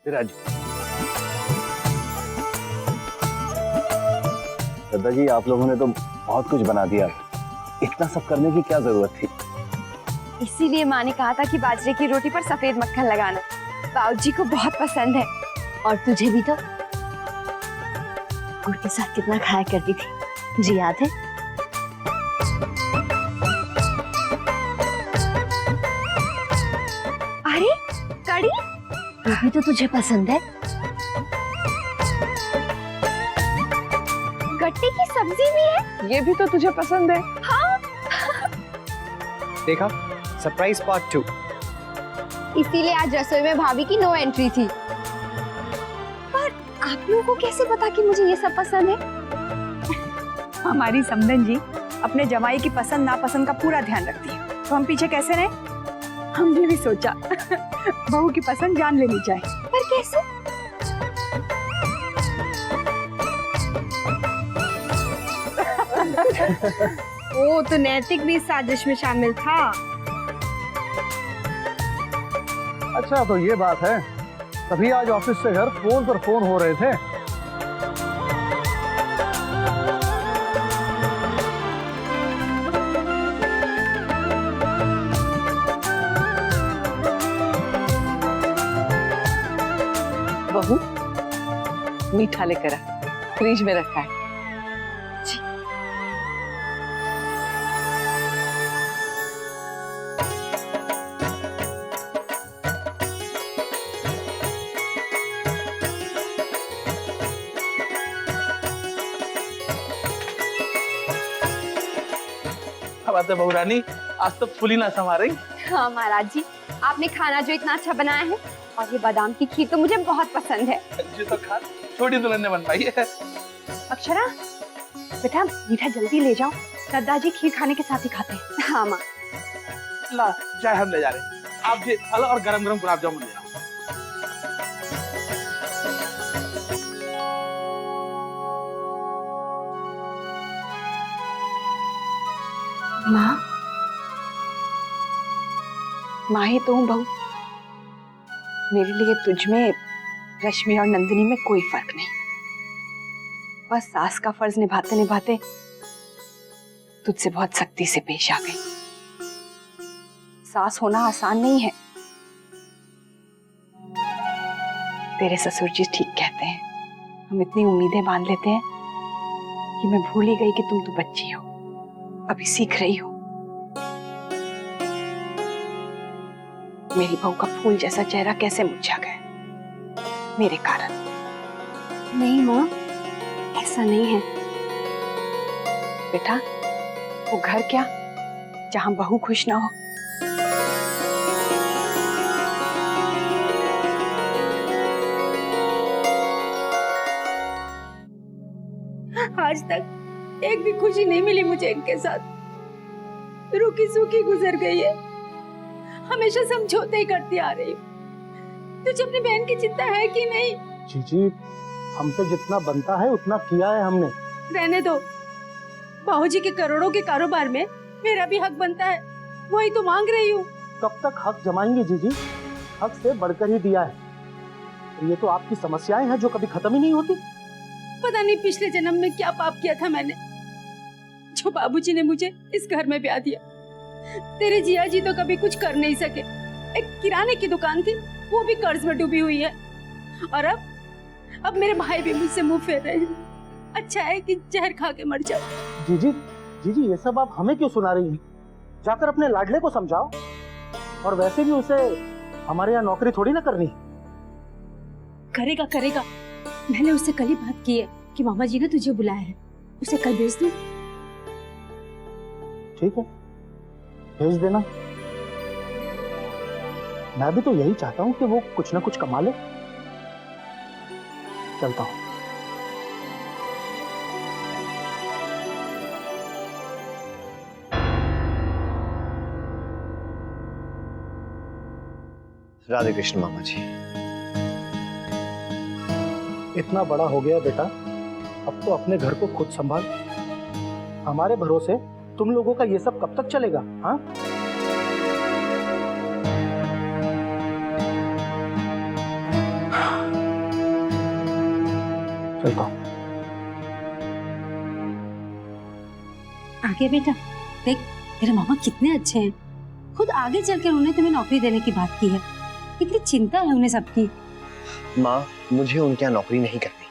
राज दादाजी, आप लोगों ने तो बहुत कुछ बना दिया, इतना सब करने की क्या जरूरत थी? इसीलिए माँ ने कहा था कि बाजरे की रोटी पर सफेद मक्खन लगाना, बाबूजी को बहुत पसंद है। और तुझे भी तो गुड़ के साथ कितना खाया करती थी, तुझे याद है? अरे कड़ी, वो भी तो तुझे पसंद है। गट्टे की सब्जी भी है, ये भी तो तुझे पसंद है। हाँ। देखा, सरप्राइज पार्ट 2। इसीलिए आज रसोई में भाभी की नो एंट्री थी। पर आप लोगों को कैसे पता कि मुझे ये सब पसंद है? हमारी समधन जी अपने जमाई की पसंद नापसंद का पूरा ध्यान रखती है, तो हम पीछे कैसे रहे? हमने भी सोचा बहू की पसंद जान लेनी चाहिए। पर कैसे? वो तो नैतिक भी इस साजिश में शामिल था। अच्छा, तो ये बात है, तभी आज ऑफिस से घर फोन पर फोन हो रहे थे। बहू, मीठा लेकर आ, फ्रिज में रखा है। बात है बहू रानी, आज तो फूली ना समा रही। हाँ महाराज जी, आपने खाना जो इतना अच्छा बनाया है, और ये बादाम की खीर तो मुझे बहुत पसंद है। जी तो खा, छोटी दुल्हन ने बनवाई है। अक्षरा, बेटा मीठा जल्दी ले जाओ, दादाजी खीर खाने के साथ ही खाते हैं। हाँ माँ। ला चाय हम ले जा रहे, आप जी फल और गरम गरम गुलाब जामुन ले आओ। माँ ही तो हूँ बहू, मेरे लिए तुझ में, रश्मि और नंदिनी में कोई फर्क नहीं। बस सास का फर्ज निभाते निभाते तुझसे बहुत सख्ती से पेश आ गई। सास होना आसान नहीं है। तेरे ससुर जी ठीक कहते हैं, हम इतनी उम्मीदें बांध लेते हैं कि मैं भूल ही गई कि तुम तो बच्ची हो, अभी सीख रही हो। मेरी बहू का फूल जैसा चेहरा कैसे मुरझा गया मेरे कारण। नहीं माँ, ऐसा नहीं है। बेटा, वो घर क्या जहां बहू खुश ना हो। आज तक एक भी खुशी नहीं मिली मुझे इनके साथ, रूखी सूखी गुजर गई है। हमेशा समझौते ही करती आ रही हूँ। तुझे अपनी बहन की चिंता है कि नहीं? जी, हमसे जितना बनता है उतना किया है हमने। रहने दो, बाबूजी के करोड़ों के कारोबार में मेरा भी हक बनता है, वही तो मांग रही हूँ। कब तक हक जमाएंगे जीजी? हक से बढ़कर ही दिया है। ये तो आपकी समस्याएं हैं जो कभी खत्म ही नहीं होती। पता नहीं पिछले जन्म में क्या पाप किया था मैंने, जो बाबूजी ने मुझे इस घर में ब्याह दिया। तेरे जिया जी तो कभी कुछ कर नहीं सके। एक किराने की दुकान थी, वो भी कर्ज में डूबी हुई है। और अब मेरे भाई भी मुझसे मुंह फेर रहे हैं। अच्छा है कि जहर खा के मर जाओ। जीजी, ये सब आप हमें क्यों सुना रही हैं? जाकर अपने लाडले को समझाओ। और वैसे भी उसे हमारे यहाँ नौकरी थोड़ी ना करनी। करेगा। मैंने उससे कल ही बात की है कि मामा जी ने तुझे बुलाया है, उसे कल भेज दूं। ठीक है, भेज देना। मैं भी तो यही चाहता हूँ कि वो कुछ ना कुछ कमा ले। चलता हूँ। राधे कृष्ण मामा जी। इतना बड़ा हो गया बेटा, अब तो अपने घर को खुद संभाल। हमारे भरोसे तुम लोगों का ये सब कब तक चलेगा? हाँ, चलता हूँ। आगे बेटा देख, तेरे मामा कितने अच्छे हैं। खुद आगे चलकर उन्हें तुम्हें नौकरी देने की बात की है। कितनी चिंता है उन्हें सबकी। माँ, मुझे उनके यहाँ नौकरी नहीं करनी।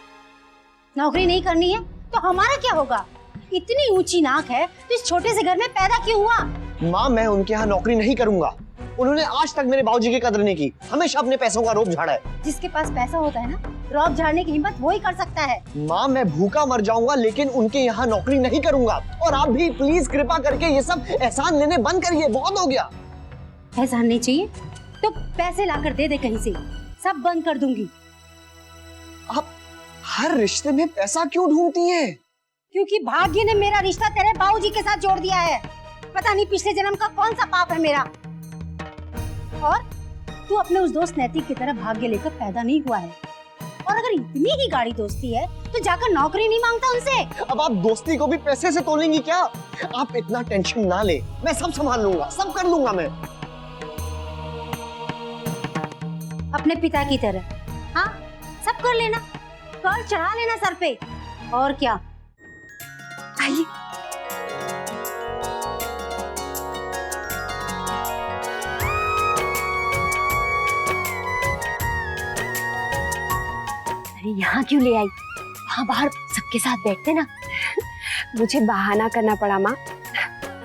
नौकरी नहीं करनी है तो हमारा क्या होगा? इतनी ऊंची नाक है तो इस छोटे से घर में पैदा क्यों हुआ? माँ, मैं उनके यहाँ नौकरी नहीं करूंगा। उन्होंने आज तक मेरे बाबूजी की कदर नहीं की, हमेशा अपने पैसों का रोब झाड़ा है। जिसके पास पैसा होता है ना, रौब झाड़ने की हिम्मत वो ही कर सकता है। माँ, मैं भूखा मर जाऊंगा लेकिन उनके यहाँ नौकरी नहीं करूंगा। और आप भी प्लीज कृपा करके ये सब एहसान लेने बंद करिए, बहुत हो गया। एहसान नहीं चाहिए तो पैसे लाकर दे दे कहीं से, सब बंद कर दूंगी। आप हर रिश्ते में पैसा क्यों ढूंढती हैं? क्योंकि भाग्य ने मेरा रिश्ता तेरे बाबूजी के साथ जोड़ दिया है। पता नहीं पिछले जन्म का कौन सा पाप है मेरा। और तू अपने उस दोस्त नैतिक की तरह भाग्य लेकर पैदा नहीं हुआ है। और अगर इतनी ही गाढ़ी दोस्ती है तो जाकर नौकरी नहीं मांगता उनसे। अब आप दोस्ती को भी पैसे से तोलेंगी क्या? आप इतना टेंशन ना ले, मैं सब संभाल लूंगा, सब कर लूंगा मैं। अपने पिता की तरह, हाँ सब कर लेना, कर चढ़ा लेना सर पे, और क्या। आइए। अरे यहाँ क्यों ले आई? वहाँ बाहर सबके साथ बैठते ना। मुझे बहाना करना पड़ा माँ।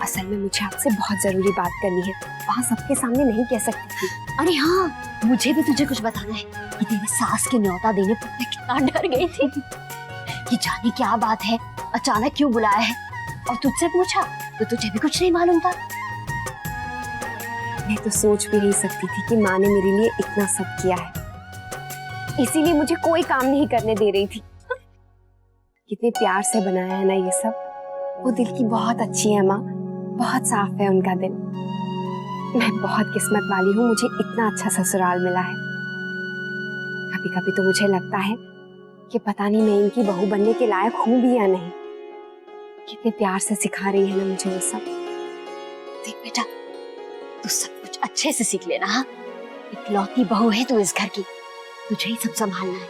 असल में मुझे आपसे बहुत जरूरी बात करनी है, वहाँ सबके सामने नहीं कह सकती थी। अरे हाँ, मुझे भी तुझे कुछ बताना है कि तेरे सास के न्योता देने पर मैं कितना डर गई थी कि जाने क्या बात है, अचानक क्यों बुलाया है। और तुझसे पूछा तो तुझे भी कुछ नहीं मालूम था। मैं तो सोच भी नहीं सकती थी कि माँ ने मेरे लिए इतना सब किया है, इसीलिए मुझे कोई काम नहीं करने दे रही थी। कितने प्यार से बनाया है ना ये सब। वो दिल की बहुत अच्छी है माँ, बहुत साफ है उनका दिल। मैं बहुत किस्मत वाली हूँ, मुझे इतना अच्छा ससुराल मिला है। कभी कभी तो मुझे लगता है कि पता नहीं मैं इनकी बहू बनने के लायक हूँ भी या नहीं। कितने प्यार से सिखा रही है ना मुझे वो सब। देख बेटा, तू सब कुछ अच्छे से सीख लेना। हाँ, इकलौती बहू है तू इस घर की, तुझे ही सब संभालना है।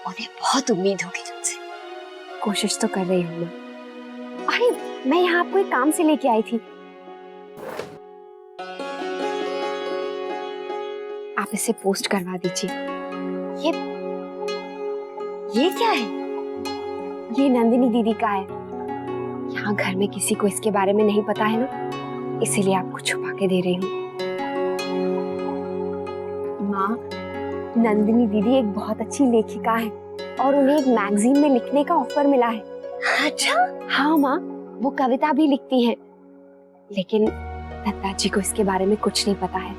उन्हें बहुत उम्मीद होगी तुमसे। कोशिश तो कर रही हूँ माँ। अरे मैं यहाँ आपको एक काम से लेके आई थी, आप इसे पोस्ट करवा दीजिए। ये क्या है? ये नंदिनी दीदी का है। यहाँ घर में किसी को इसके बारे में नहीं पता है ना, इसीलिए आपको छुपा के दे रही हूँ। माँ, नंदिनी दीदी एक बहुत अच्छी लेखिका है और उन्हें एक मैगजीन में लिखने का ऑफर मिला है। अच्छा? हाँ माँ, वो कविता भी लिखती हैं, लेकिन दत्ता जी को इसके बारे में कुछ नहीं पता है।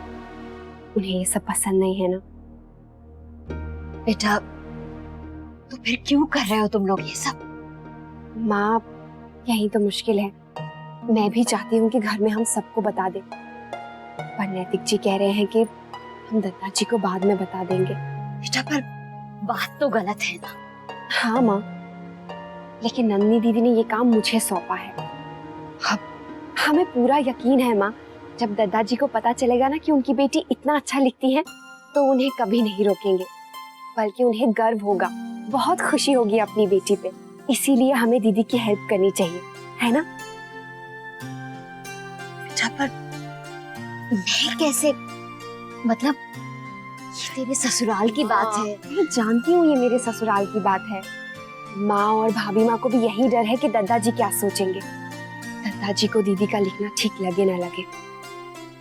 उन्हें ये सब पसंद नहीं है ना। बेटा, तो फिर क्यों कर रहे हो तुम लोग ये सब? माँ, यही तो मुश्किल है। मैं भी चाहती हूँ कि घर में हम सबको बता दें, पर नैतिक जी कह रहे हैं कि हम दत्ता जी को बाद में बता देंगे। बेटा, पर बात तो गलत है ना। हाँ माँ, लेकिन नंदिनी दीदी ने ये काम मुझे सौंपा है। अब हमें पूरा यकीन है माँ, जब दत्ता जी को पता चलेगा ना कि उनकी बेटी इतना अच्छा लिखती है, तो उन्हें कभी नहीं रोकेंगे, बल्कि उन्हें गर्व होगा, बहुत खुशी होगी अपनी बेटी पे। इसीलिए हमें दीदी की हेल्प करनी चाहिए, है ना? बेटा, पर मैं कैसे? मतलब ये तेरे ससुराल की बात है। मैं जानती हूँ ये मेरे ससुराल की बात है। माँ और भाभी माँ को भी यही डर है कि दद्दा जी क्या सोचेंगे। दद्दा जी को दीदी का लिखना ठीक लगे ना लगे,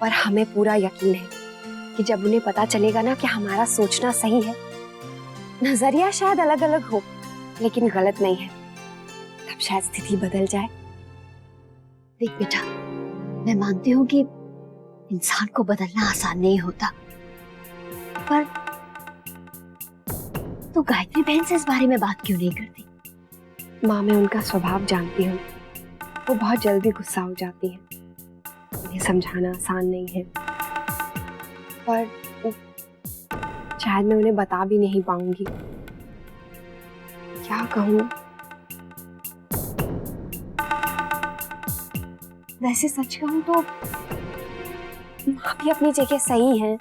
पर हमें पूरा यकीन है कि जब उन्हें पता चलेगा ना कि हमारा सोचना सही है, नजरिया शायद अलग अलग हो लेकिन गलत नहीं है, तब शायद स्थिति बदल जाए। देख बेटा, मैं मानती हूँ कि इंसान को बदलना आसान नहीं होता, पर तू गायत्री बहन से इस बारे में बात क्यों नहीं करती? माँ, मैं उनका स्वभाव जानती हूँ, वो बहुत जल्दी गुस्सा हो जाती है। उन्हें समझाना आसान नहीं है, पर शायद मैं उन्हें बता भी नहीं पाऊंगी। क्या कहूँ? वैसे सच कहूँ तो माँ भी अपनी जगह सही है।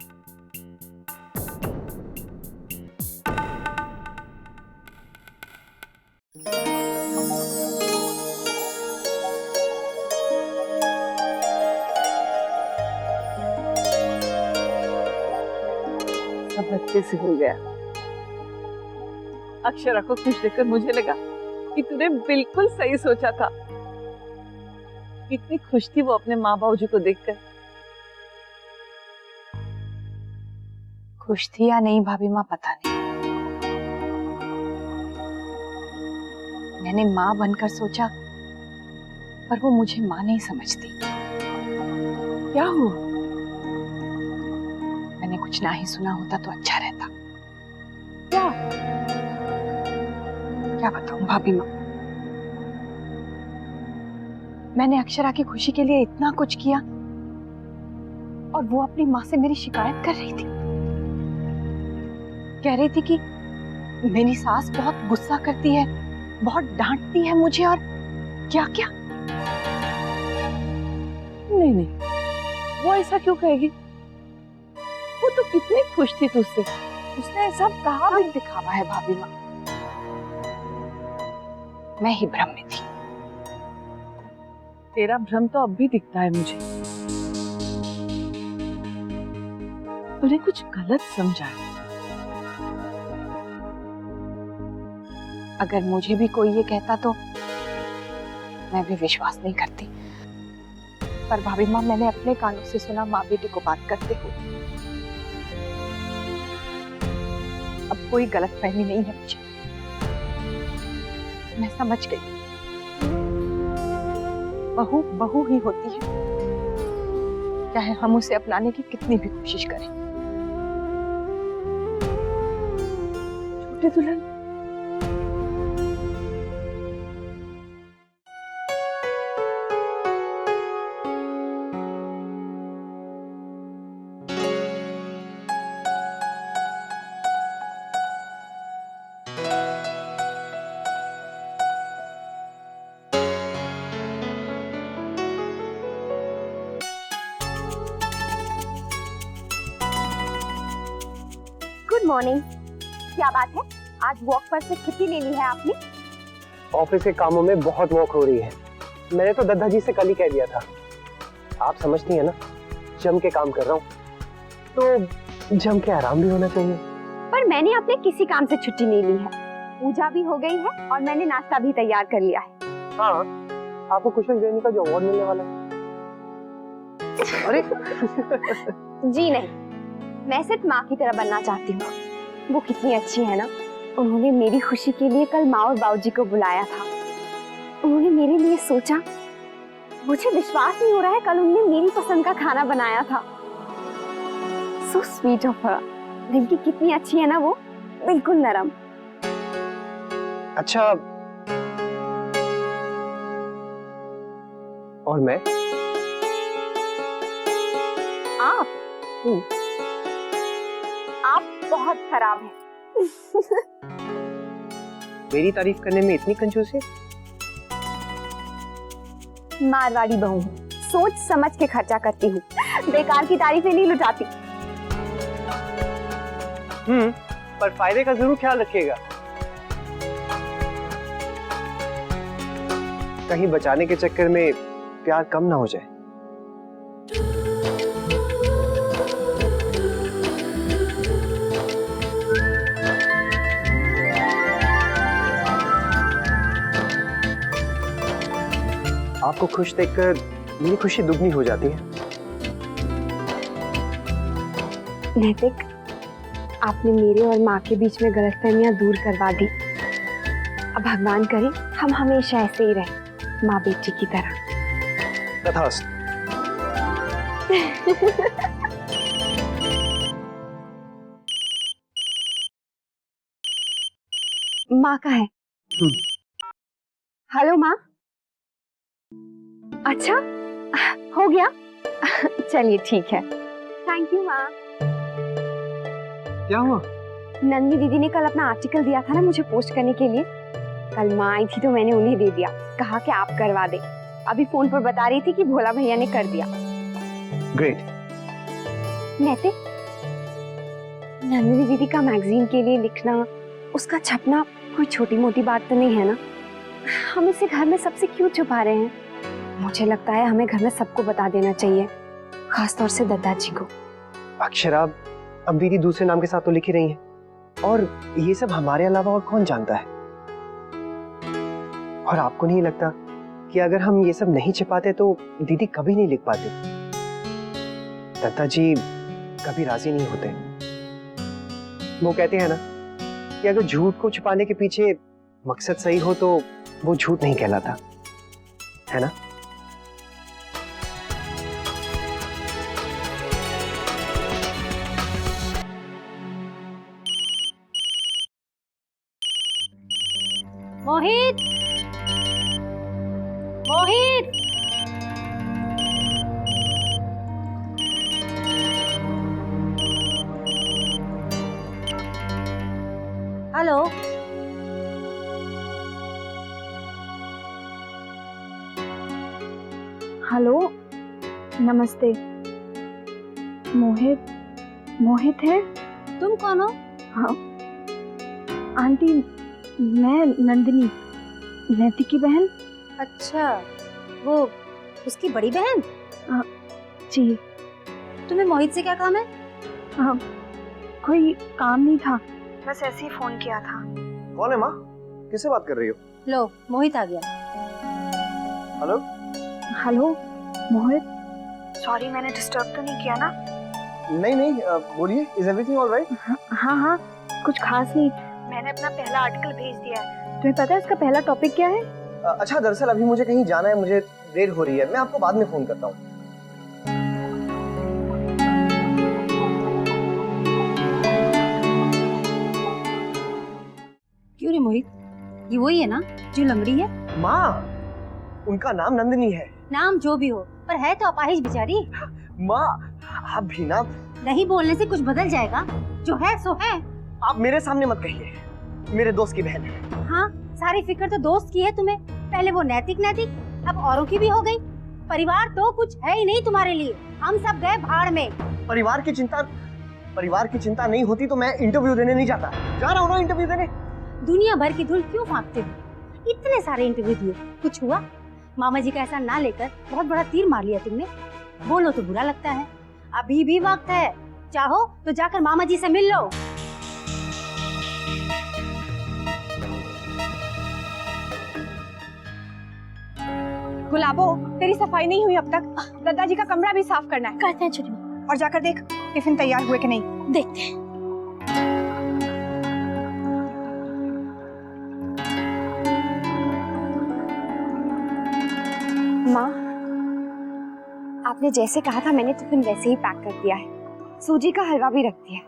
झटके से हो गया। अक्षरा को खुश देखकर मुझे लगा कि तूने बिल्कुल सही सोचा था। कितनी खुश थी वो अपने माँ बाबूजी को देखकर। खुश थी या नहीं भाभी माँ पता नहीं, मैंने माँ बनकर सोचा पर वो मुझे माँ नहीं समझती। क्या हुआ? मैंने कुछ ना ही सुना होता तो अच्छा रहता। क्या बताऊं भाभी माँ, मैंने अक्षरा की खुशी के लिए इतना कुछ किया और वो अपनी माँ से मेरी शिकायत कर रही थी। कह रही थी कि मेरी सास बहुत गुस्सा करती है, बहुत डांटती है मुझे और क्या क्या। नहीं नहीं, वो ऐसा क्यों कहेगी? वो तो कितनी खुश थी तुझसे, उसने ऐसा कहा भी दिखावा है भाभी माँ। मैं ही भ्रम में थी। तेरा भ्रम तो अब भी दिखता है मुझे। तूने कुछ गलत समझा है। अगर मुझे भी कोई ये कहता तो मैं भी विश्वास नहीं करती, पर भाभी माँ मैंने अपने कानों से सुना माँ बेटी को बात करते हुए। अब कोई गलतफहमी नहीं है मुझे, मैं समझ गई। बहू बहू ही होती है, चाहे हम उसे अपनाने की कितनी भी कोशिश करें। छोटे दुल्हन, गुड मॉर्निंग। क्या बात है, आज वॉक पर से छुट्टी ले ली है आपने? ऑफिस के कामों में बहुत वॉक हो रही है। मैंने तो दद्दा जी से कल ही कह दिया था। आप समझती है ना, जम के काम कर रहा हूँ तो जम के आराम भी होना चाहिए। पर मैंने अपने किसी काम से छुट्टी नहीं ली है। पूजा भी हो गई है और मैंने नाश्ता भी तैयार कर लिया है। हाँ, आपको कुशल जैनी का जो अवार्ड मिलने वाला है। अरे जी नहीं, मैं सिर्फ माँ की तरह बनना चाहती हूँ। वो कितनी अच्छी है ना, उन्होंने मेरी खुशी के लिए कल माँ और बाबूजी को बुलाया था। उन्होंने मेरे लिए सोचा। मुझे विश्वास नहीं हो रहा है, कल उन्होंने मेरी पसंद का खाना बनाया था। So sweet of her. दिल की कितनी अच्छी है ना वो, बिल्कुल नरम। अच्छा, और मैं? आप बहुत खराब हैं। मेरी तारीफ करने में इतनी कंजूसी? मारवाड़ी बहू हूँ, सोच समझ के खर्चा करती हूँ, बेकार की तारीफें नहीं लुटाती। पर फायदे का जरूर ख्याल रखिएगा, कहीं बचाने के चक्कर में प्यार कम ना हो जाए। आपको खुश देखकर मेरी खुशी दुगनी हो जाती है। नैतिक, आपने मेरे और माँ के बीच में गलतफहमियां दूर करवा दी। अब भगवान करे हम हमेशा ऐसे ही रहे, माँ बेटी की तरह। तथास्तु। माँ का है। हेलो माँ। अच्छा, हो गया? चलिए ठीक है, थैंक यू माँ। क्या हुआ? नंदिनी दीदी ने कल अपना आर्टिकल दिया था ना मुझे पोस्ट करने के लिए। कल माँ आई थी तो मैंने उन्हें दे दिया, कहा कि आप करवा दे। अभी फोन पर बता रही थी कि भोला भैया ने कर दिया। ग्रेट। नैतिक, नंदिनी दीदी का मैगजीन के लिए लिखना, उसका छपना कोई छोटी मोटी बात तो नहीं है ना। हम इसे घर में सबसे क्यों छुपा रहे हैं? मुझे लगता है हमें घर में सबको बता देना चाहिए, खासतौर से दादाजी को। अक्षरा, अब दीदी दूसरे नाम के साथ तो लिख ही रही हैं। और ये सब हमारे अलावा और कौन जानता है? और आपको नहीं लगता कि अगर हम ये सब नहीं छिपाते तो दीदी कभी नहीं लिख पाते? दत्ता जी कभी राजी नहीं होते। वो कहते हैं ना कि अगर झूठ को छुपाने के पीछे मकसद सही हो तो वो झूठ नहीं कहलाता, है ना? मोहित, मोहित, हेलो। हेलो, नमस्ते। मोहित, मोहित है? तुम कौन हो? हाँ आंटी, मैं नंदिनी, नैतिक की बहन। अच्छा, वो उसकी बड़ी बहन? जी। तुम्हें मोहित से क्या काम है? कोई काम नहीं था, बस ऐसे ही फोन किया था। कौन है माँ? किससे बात कर रही हो? लो, मोहित आ गया। हेलो। हेलो मोहित, सॉरी मैंने डिस्टर्ब तो नहीं किया ना? नहीं नहीं, बोलिए। Is everything alright? हाँ हाँ, कुछ खास नहीं। मैंने अपना पहला आर्टिकल भेज दिया है। तुम्हें पता है इसका पहला टॉपिक क्या है? अच्छा, दरअसल अभी मुझे कहीं जाना है, मुझे देर हो रही है, मैं आपको बाद में फोन करता हूँ। क्यों रे मोहित, ये वही है ना जो लंगड़ी है? माँ, उनका नाम नंदिनी है। नाम जो भी हो, पर है तो अपाहिज बेचारी। माँ, आप भी ना। नहीं बोलने से कुछ बदल जाएगा, जो है सो है। आप मेरे सामने मत कहिए, मेरे दोस्त की बहन है। हाँ, सारी फिक्र तो दोस्त की है तुम्हें। पहले वो नैतिक नैतिक, अब औरों की भी हो गई। परिवार तो कुछ है ही नहीं तुम्हारे लिए। हम सब गए भाड़ में। परिवार की चिंता नहीं होती तो मैं इंटरव्यू देने नहीं जाता। जा रहा हूँ ना इंटरव्यू देने। दुनिया भर की धूल क्यों फाँकते हो? इतने सारे इंटरव्यू दिए, कुछ हुआ? मामा जी का ऐसा ना लेकर बहुत बड़ा तीर मार लिया तुमने। बोलो तो बुरा लगता है। अभी भी वक्त है, चाहो तो जाकर मामा जी से मिल लो। गुलाबो, तेरी सफाई नहीं हुई अब तक। दादाजी का कमरा भी साफ करना है। करते हैं छोटी माँ। और जाकर देख टिफिन तैयार हुए कि नहीं। देखते हैं। माँ, आपने जैसे कहा था मैंने टिफिन वैसे ही पैक कर दिया है। सूजी का हलवा भी रख दिया।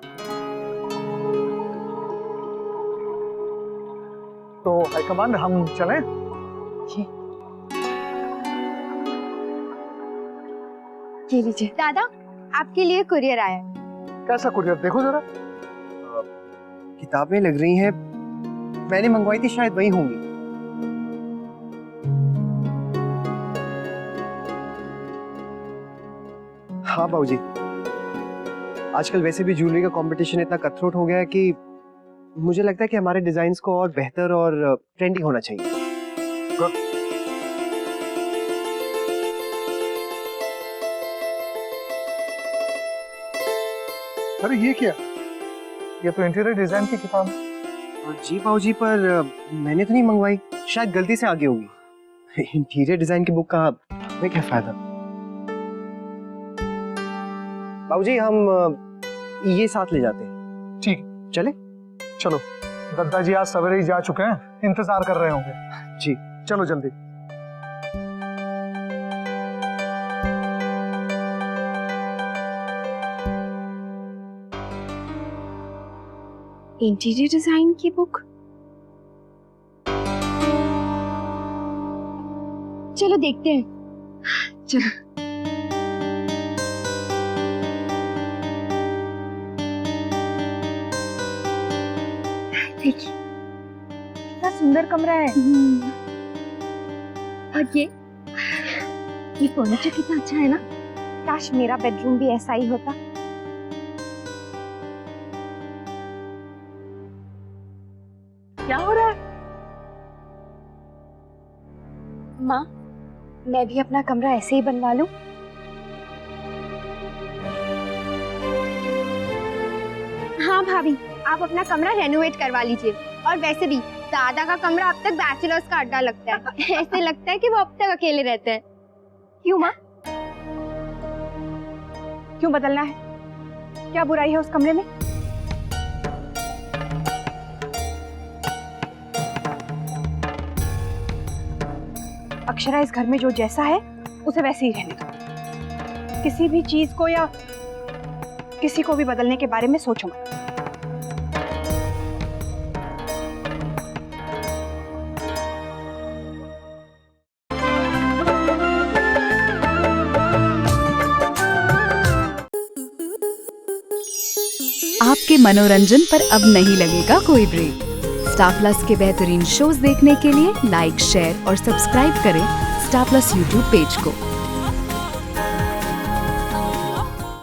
तो हाईकमान हम चलें? ये लीजिए। दादा, आपके लिए कुरियर आया है। कैसा कुरियर, देखो जरा। किताबें लग रही हैं, मैंने मंगवाई थी, शायद वही होंगी। हाँ बाबूजी, आजकल वैसे भी ज्वेलरी का कंपटीशन इतना कटथ्रोट हो गया है कि मुझे लगता है कि हमारे डिजाइन्स को और बेहतर और ट्रेंडी होना चाहिए। अरे ये क्या? ये तो इंटीरियर डिजाइन की किताब है। जी बाबूजी, पर मैंने तो नहीं मंगवाई, शायद गलती से आगे होगी। इंटीरियर डिजाइन की बुक का हमें क्या फायदा? बाबूजी, हम ये साथ ले जाते हैं। ठीक, चले? चलो। दद्दा जी आज सवेरे ही जा चुके हैं, इंतजार कर रहे होंगे। जी चलो जल्दी। इंटीरियर डिजाइन की बुक। चलो देखते हैं। चलो। देखिए कितना सुंदर कमरा है। और ये फर्नीचर कितना अच्छा है ना। काश मेरा बेडरूम भी ऐसा ही होता। क्या हो रहा है? माँ, मैं भी अपना कमरा ऐसे ही बनवा लूं? हाँ भाभी, आप अपना कमरा रेनोवेट करवा लीजिए। और वैसे भी दादा का कमरा अब तक बैचलर्स का अड्डा लगता है। ऐसे लगता है कि वो अब तक अकेले रहते हैं। क्यों माँ? क्यों बदलना है? क्या बुराई है उस कमरे में? अक्षरा इस घर में जो जैसा है उसे वैसे ही रहने दो। किसी भी चीज को या किसी को भी बदलने के बारे में सोचो मत। आपके मनोरंजन पर अब नहीं लगेगा कोई ब्रेक। स्टार प्लस के बेहतरीन शोज देखने के लिए लाइक, शेयर और सब्सक्राइब करें स्टार प्लस यूट्यूब पेज को।